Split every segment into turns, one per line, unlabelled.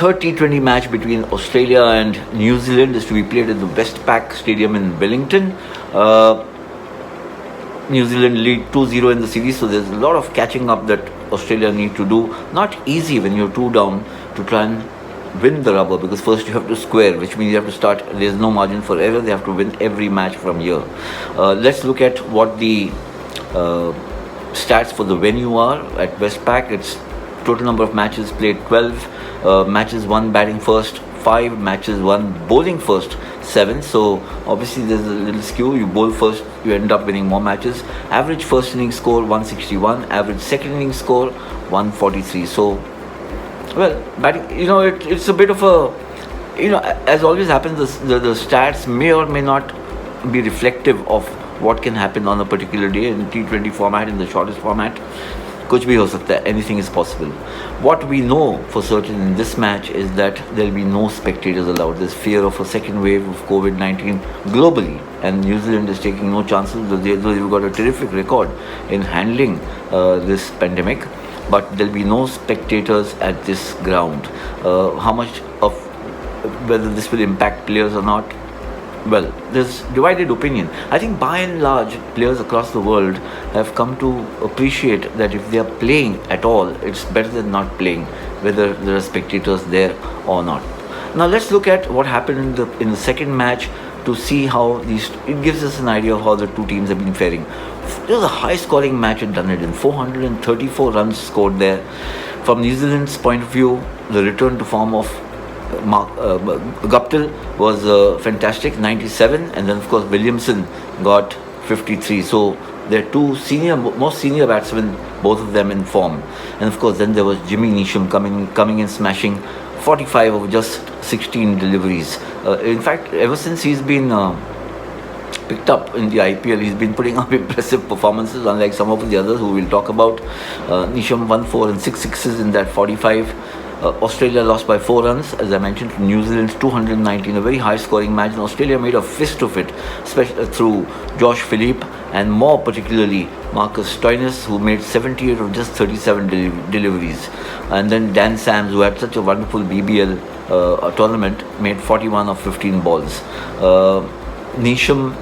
third T20 match between Australia and New Zealand is to be played at the Westpac Stadium in Wellington. New Zealand lead 2-0 in the series, so there's a lot of catching up that Australia need to do. Not easy when you're 2 down to try and win the rubber, because first you have to square, which means you have to start. There's no margin for error. They have to win every match from here. Let's look at what the stats for the venue are at Westpac. It's total number of matches played 12, matches won batting first 5, matches won bowling first 7. So obviously there's a little skew. You bowl first, you end up winning more matches. Average first inning score 161, average second inning score 143. So well, batting, it's a bit of a, as always happens, the stats may or may not be reflective of what can happen on a particular day in T20 format, in the shortest format. Kuch bhi ho sakta hai, anything is possible. What we know for certain in this match is that there will be no spectators allowed. There's fear of a second wave of COVID-19 globally, and New Zealand is taking no chances. They've got a terrific record in handling this pandemic, but there'll be no spectators at this ground. How much of whether this will impact players or not, well, there's divided opinion. I think by and large, players across the world have come to appreciate that if they are playing at all, it's better than not playing, whether there are spectators there or not. Now let's look at what happened in the second match to see how it gives us an idea of how the two teams have been faring. It was a high-scoring match at Dunedin. 434 runs scored there. From New Zealand's point of view, the return to form of Guptill was fantastic, 97, and then of course Williamson got 53. So they're two most senior batsmen, both of them in form. And of course then there was Jimmy Neesham coming in smashing 45 of just 16 deliveries. In fact, ever since he's been picked up in the IPL, he's been putting up impressive performances, unlike some of the others who we'll talk about. Neesham won 4 and 6 sixes in that 45. Australia lost by 4 runs, as I mentioned, to New Zealand's 219, a very high-scoring match, and Australia made a fist of it, especially through Josh Philippe and more particularly Marcus Stoinis, who made 78 of just 37 deliveries. And then Dan Sams, who had such a wonderful BBL tournament, made 41 of 15 balls. Neesham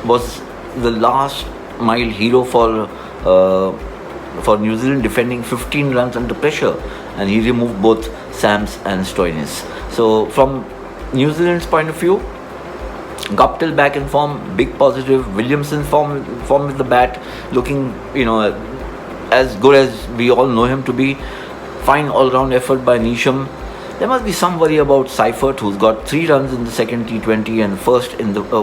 was the last mile hero for New Zealand, defending 15 runs under pressure, and he removed both Sams and Stoinis. So from New Zealand's point of view, Guptill back in form, big positive. Williamson form with the bat, looking as good as we all know him to be. Fine all-round effort by Neesham. There must be some worry about Seifert, who's got 3 runs in the second T20 and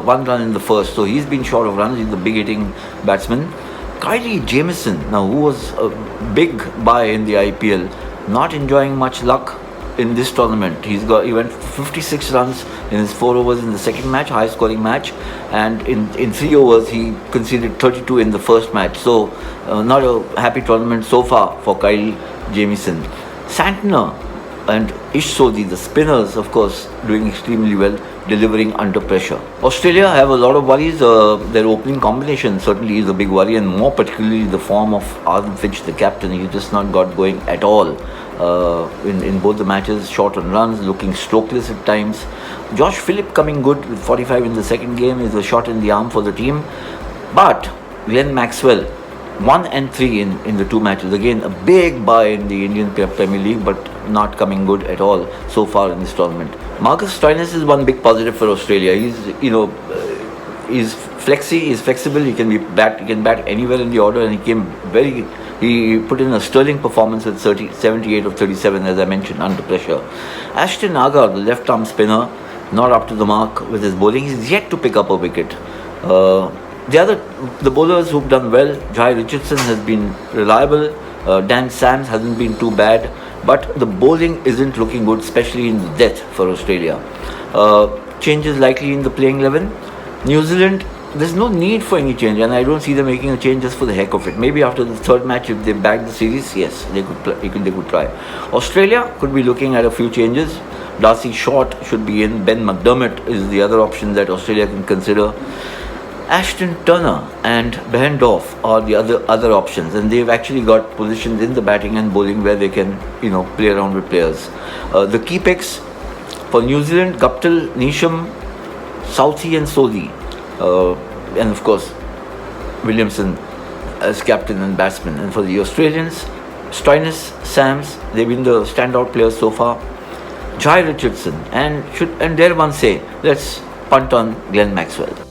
1 run in the first. So he's been short of runs. He's a big hitting batsman. Kyle Jamieson, now who was a big buy in the IPL, not enjoying much luck in this tournament. He went 56 runs in his 4 overs in the second match, high scoring match, and in 3 overs he conceded 32 in the first match. So not a happy tournament so far for Kyle Jamieson. Santner and Ish Sodhi, the spinners, of course, doing extremely well, delivering under pressure. Australia have a lot of worries. Their opening combination certainly is a big worry, and more particularly the form of Arden Finch, the captain. He's just not got going at all in both the matches. Short on runs, looking strokeless at times. Josh Philippe coming good with 45 in the second game is a shot in the arm for the team. But Glenn Maxwell, 1 and 3 in the 2 matches. Again, a big buy in the Indian Premier League, but not coming good at all so far in this tournament. Marcus Stoinis is one big positive for Australia. He's flexible. He can bat anywhere in the order, and he put in a sterling performance with 78 of 37, as I mentioned, under pressure. Ashton Agar, the left-arm spinner, not up to the mark with his bowling. He's yet to pick up a wicket. The bowlers who've done well, Jai Richardson has been reliable. Dan Sams hasn't been too bad, but the bowling isn't looking good, especially in the death for Australia. Changes likely in the playing 11. New Zealand, there's no need for any change, and I don't see them making a change just for the heck of it. Maybe after the third match, if they bag the series, yes, they could try. Australia could be looking at a few changes. Darcy Short should be in. Ben McDermott is the other option that Australia can consider. Ashton Turner and Behrendorff are the other options, and they've actually got positions in the batting and bowling where they can play around with players. The key picks for New Zealand: Guptill, Neesham, Southee, and Sodhi, and of course Williamson as captain and batsman. And for the Australians, Stoinis, Sams, they've been the standout players so far. Jai Richardson, and dare one say, let's punt on Glenn Maxwell.